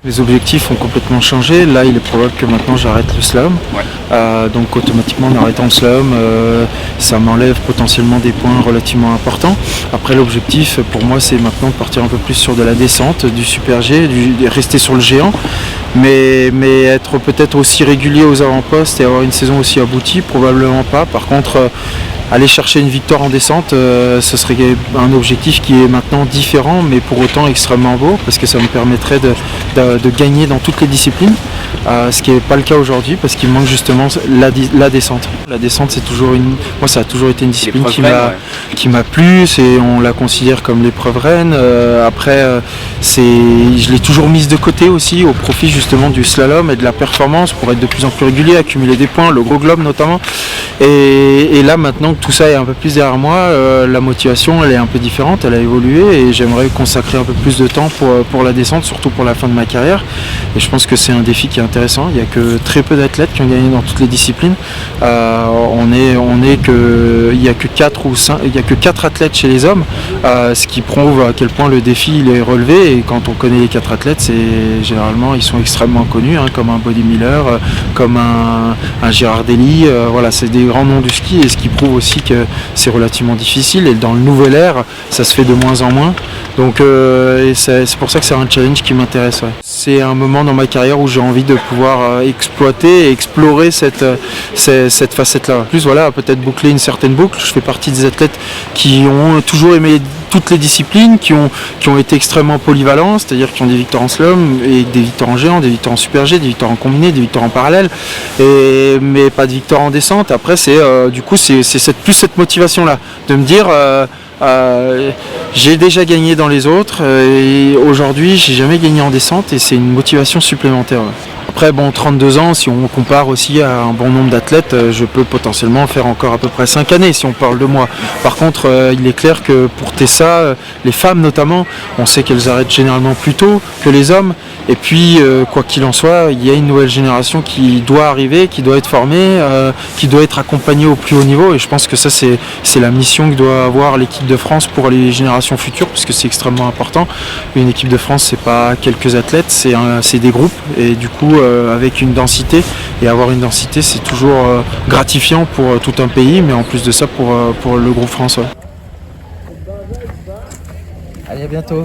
Les objectifs ont complètement changé. Là, il est probable que maintenant j'arrête le slalom. Donc automatiquement, en arrêtant le slalom, ça m'enlève potentiellement des points relativement importants. Après, l'objectif pour moi, c'est maintenant de partir un peu plus sur de la descente, du super G, rester sur le géant, mais être peut-être aussi régulier aux avant-postes et avoir une saison aussi aboutie, probablement pas. Par contre, aller chercher une victoire en descente, ce serait un objectif qui est maintenant différent, mais pour autant extrêmement beau, parce que ça me permettrait de gagner dans toutes les disciplines, ce qui n'est pas le cas aujourd'hui, parce qu'il manque justement la descente. La descente, moi, ça a toujours été une discipline qui m'a plu, on la considère comme l'épreuve reine. Après, je l'ai toujours mise de côté aussi, au profit justement du slalom et de la performance, pour être de plus en plus régulier, accumuler des points, le gros globe notamment. Et là, maintenant que tout ça est un peu plus derrière moi, la motivation, elle est un peu différente, elle a évolué, et j'aimerais consacrer un peu plus de temps pour la descente, surtout pour la fin de ma carrière. Et je pense que c'est un défi qui est intéressant. Il n'y a que très peu d'athlètes qui ont gagné dans toutes les disciplines. Il n'y a que 4 athlètes chez les hommes, ce qui prouve à quel point le défi il est relevé. Et quand on connaît les 4 athlètes, généralement ils sont extrêmement connus, comme un Body Miller, comme un Gérard Dely. Voilà, c'est des grands noms du ski, et ce qui prouve aussi que c'est relativement difficile. Et dans le nouvel ère, ça se fait de moins en moins. Donc c'est pour ça que c'est un challenge qui m'intéresse. Ouais. C'est un moment dans ma carrière où j'ai envie de pouvoir exploiter et explorer cette facette-là. En plus, voilà, peut-être boucler une certaine boucle. Je fais partie des athlètes qui ont toujours aimé toutes les disciplines, qui ont été extrêmement polyvalents, c'est-à-dire qui ont des victoires en slalom, et des victoires en géant, des victoires en super G, des victoires en combiné, des victoires en parallèle, mais pas de victoire en descente. Après, c'est plus cette motivation-là, de me dire j'ai déjà gagné dans les autres, et aujourd'hui j'ai jamais gagné en descente, et c'est une motivation supplémentaire. Ouais. Après, 32 ans, si on compare aussi à un bon nombre d'athlètes, je peux potentiellement faire encore à peu près 5 années si on parle de moi. Par contre, il est clair que pour Tessa, les femmes notamment, on sait qu'elles arrêtent généralement plus tôt que les hommes. Et puis, quoi qu'il en soit, il y a une nouvelle génération qui doit arriver, qui doit être formée, qui doit être accompagnée au plus haut niveau. Et je pense que ça, c'est la mission que doit avoir l'équipe de France pour les générations futures, parce que c'est extrêmement important. Une équipe de France, c'est pas quelques athlètes, c'est des groupes. Et du coup, avec une densité, et avoir une densité, c'est toujours gratifiant pour tout un pays, mais en plus de ça, pour le groupe français. Allez, à bientôt.